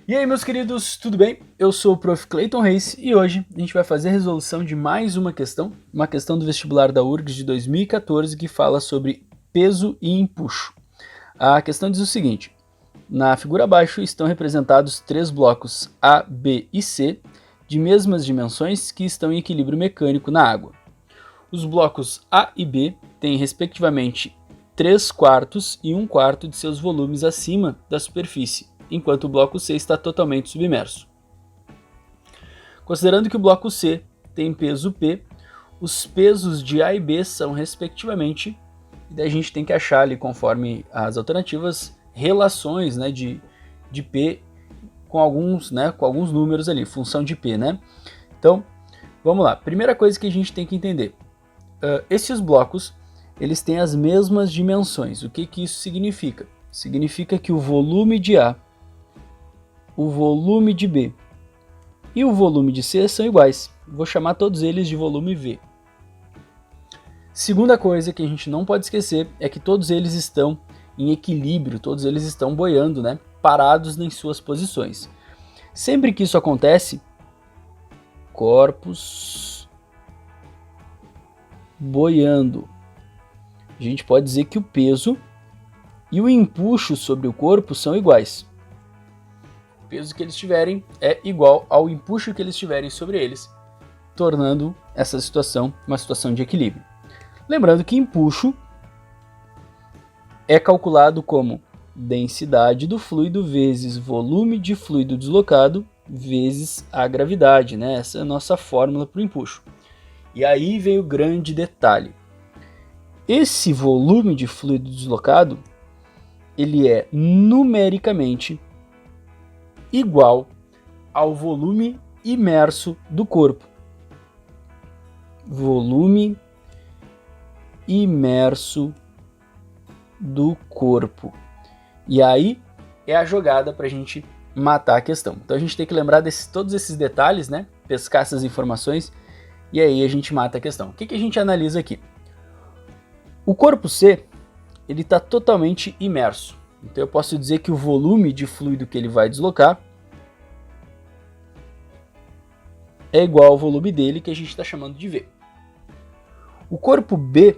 E aí, meus queridos, tudo bem? Eu sou o Prof. Clayton Reis e hoje a gente vai fazer a resolução de mais uma questão do vestibular da URGS de 2014 que fala sobre peso e empuxo. A questão diz o seguinte: na figura abaixo estão representados três blocos A, B e C de mesmas dimensões que estão em equilíbrio mecânico na água. Os blocos A e B têm respectivamente 3/4 e 1/4 de seus volumes acima da superfície, enquanto o bloco C está totalmente submerso. Considerando que o bloco C tem peso P, os pesos de A e B são respectivamente, e daí a gente tem que achar ali, conforme as alternativas, relações, né, de P com alguns números ali, função de P, né? Então, vamos lá. Primeira coisa que a gente tem que entender. Esses blocos, eles têm as mesmas dimensões. O que isso significa? Significa que o volume de A, o volume de B e o volume de C são iguais. Vou chamar todos eles de volume V. Segunda coisa que a gente não pode esquecer é que todos eles estão em equilíbrio, todos eles estão boiando, né? Parados em suas posições. Sempre que isso acontece, corpos boiando. A gente pode dizer que o peso e o empuxo sobre o corpo são iguais. O peso que eles tiverem é igual ao empuxo que eles tiverem sobre eles, tornando essa situação uma situação de equilíbrio. Lembrando que empuxo é calculado como densidade do fluido vezes volume de fluido deslocado vezes a gravidade, né? Essa é a nossa fórmula para o empuxo. E aí vem o grande detalhe. Esse volume de fluido deslocado, ele é numericamente igual ao volume imerso do corpo. Volume imerso do corpo. E aí é a jogada para a gente matar a questão. Então a gente tem que lembrar de todos esses detalhes, né? Pescar essas informações e aí a gente mata a questão. O que a gente analisa aqui? O corpo C, ele está totalmente imerso. Então eu posso dizer que o volume de fluido que ele vai deslocar é igual ao volume dele, que a gente está chamando de V. O corpo B,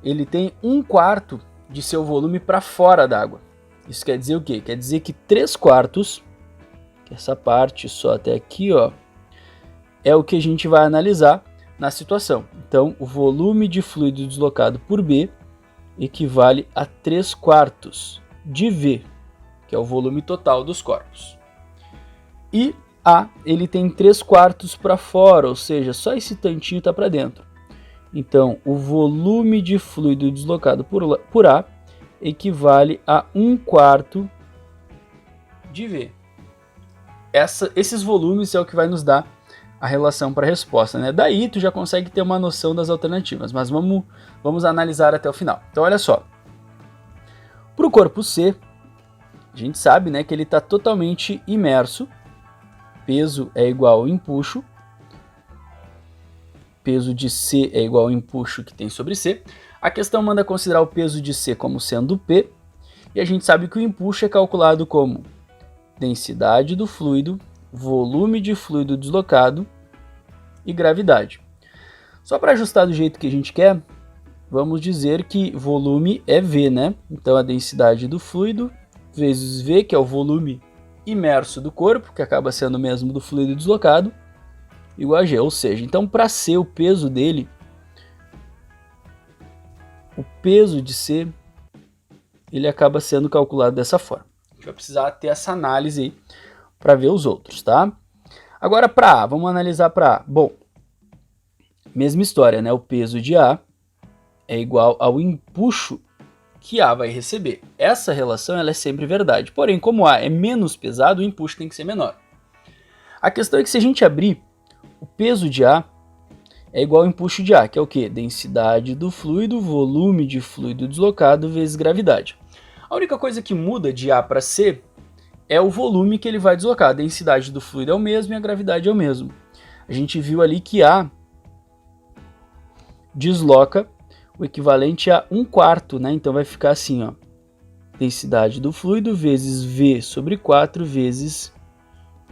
ele tem 1/4 de seu volume para fora d'água. Isso quer dizer o quê? Quer dizer que 3/4, que essa parte só até aqui, ó, é o que a gente vai analisar na situação. Então, o volume de fluido deslocado por B equivale a 3/4 de V, que é o volume total dos corpos. E A, ele tem 3/4 para fora, ou seja, só esse tantinho está para dentro. Então, o volume de fluido deslocado por A equivale a 1/4 de V. Esses volumes é o que vai nos dar a relação para a resposta, né? Daí tu já consegue ter uma noção das alternativas, mas vamos analisar até o final. Então olha só, para o corpo C, a gente sabe, né, que ele está totalmente imerso, peso é igual ao empuxo, peso de C é igual ao empuxo que tem sobre C. A questão manda considerar o peso de C como sendo P, e a gente sabe que o empuxo é calculado como densidade do fluido, volume de fluido deslocado e gravidade. Só para ajustar do jeito que a gente quer, vamos dizer que volume é V, né? Então a densidade do fluido vezes V, que é o volume imerso do corpo, que acaba sendo o mesmo do fluido deslocado, igual a G. Ou seja, então para C, o peso dele, o peso de C, ele acaba sendo calculado dessa forma. A gente vai precisar ter essa análise aí para ver os outros, tá? Agora para A, vamos analisar para A. Bom, mesma história, né? O peso de A é igual ao empuxo que A vai receber. Essa relação ela é sempre verdade. Porém, como A é menos pesado, o empuxo tem que ser menor. A questão é que se a gente abrir, o peso de A é igual ao empuxo de A, que é o quê? Densidade do fluido, volume de fluido deslocado vezes gravidade. A única coisa que muda de A para C é o volume que ele vai deslocar. A densidade do fluido é o mesmo e a gravidade é o mesmo. A gente viu ali que A desloca o equivalente a 1/4, né? Então vai ficar assim, ó. densidade do fluido, vezes V sobre 4, vezes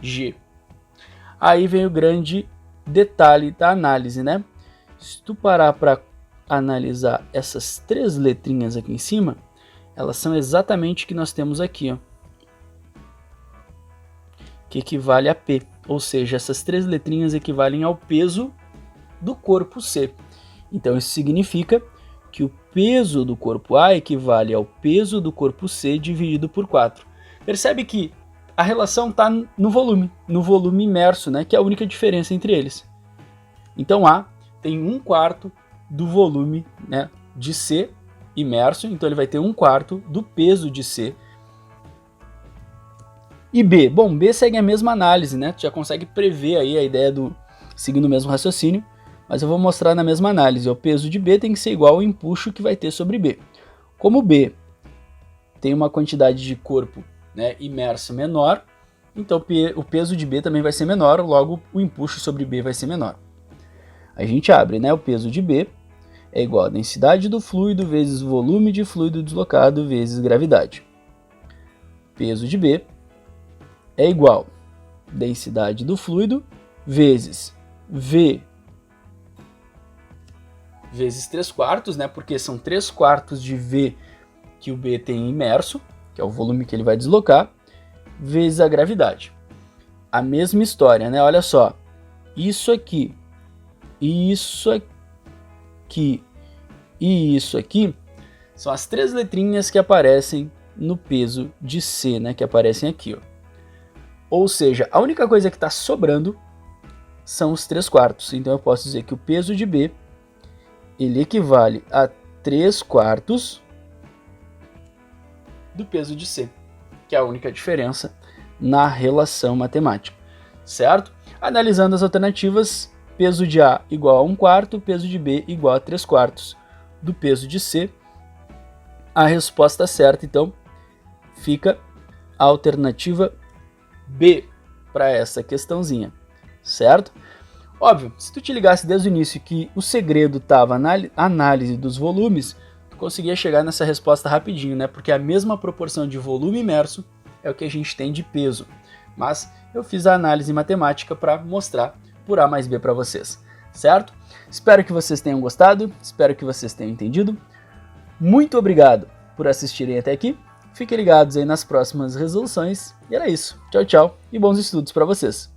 G. Aí vem o grande detalhe da análise, né? Se tu parar para analisar essas 3 letrinhas aqui em cima, elas são exatamente o que nós temos aqui, ó, que equivale a P, ou seja, essas 3 letrinhas equivalem ao peso do corpo C. Então isso significa que o peso do corpo A equivale ao peso do corpo C dividido por 4. Percebe que a relação está no volume imerso, né, que é a única diferença entre eles. Então A tem 1/4 do volume, né, de C imerso, então ele vai ter 1/4 do peso de C. E B? Bom, B segue a mesma análise, né? Tu já consegue prever aí a ideia do seguindo o mesmo raciocínio, mas eu vou mostrar na mesma análise. O peso de B tem que ser igual ao empuxo que vai ter sobre B. Como B tem uma quantidade de corpo, né, imerso menor, então o peso de B também vai ser menor, logo o empuxo sobre B vai ser menor. A gente abre, né? O peso de B é igual a densidade do fluido vezes volume de fluido deslocado vezes gravidade. Peso de B é igual a densidade do fluido vezes V vezes 3/4, né? Porque são 3/4 de V que o B tem imerso, que é o volume que ele vai deslocar, vezes a gravidade. A mesma história, né? Olha só, isso aqui, isso aqui e isso aqui são as 3 letrinhas que aparecem no peso de C, né? Que aparecem aqui, ó. Ou seja, a única coisa que está sobrando são os 3/4. Então eu posso dizer que o peso de B ele equivale a 3/4 do peso de C, que é a única diferença na relação matemática, certo? Analisando as alternativas, peso de A igual a 1/4, peso de B igual a 3/4 do peso de C. A resposta certa, então, fica a alternativa B para essa questãozinha, certo? Óbvio, se tu te ligasse desde o início que o segredo estava na análise dos volumes, tu conseguia chegar nessa resposta rapidinho, né? Porque a mesma proporção de volume imerso é o que a gente tem de peso. Mas eu fiz a análise matemática para mostrar por A mais B para vocês, certo? Espero que vocês tenham gostado, espero que vocês tenham entendido. Muito obrigado por assistirem até aqui. Fiquem ligados aí nas próximas resoluções. E era isso. Tchau, tchau e bons estudos para vocês.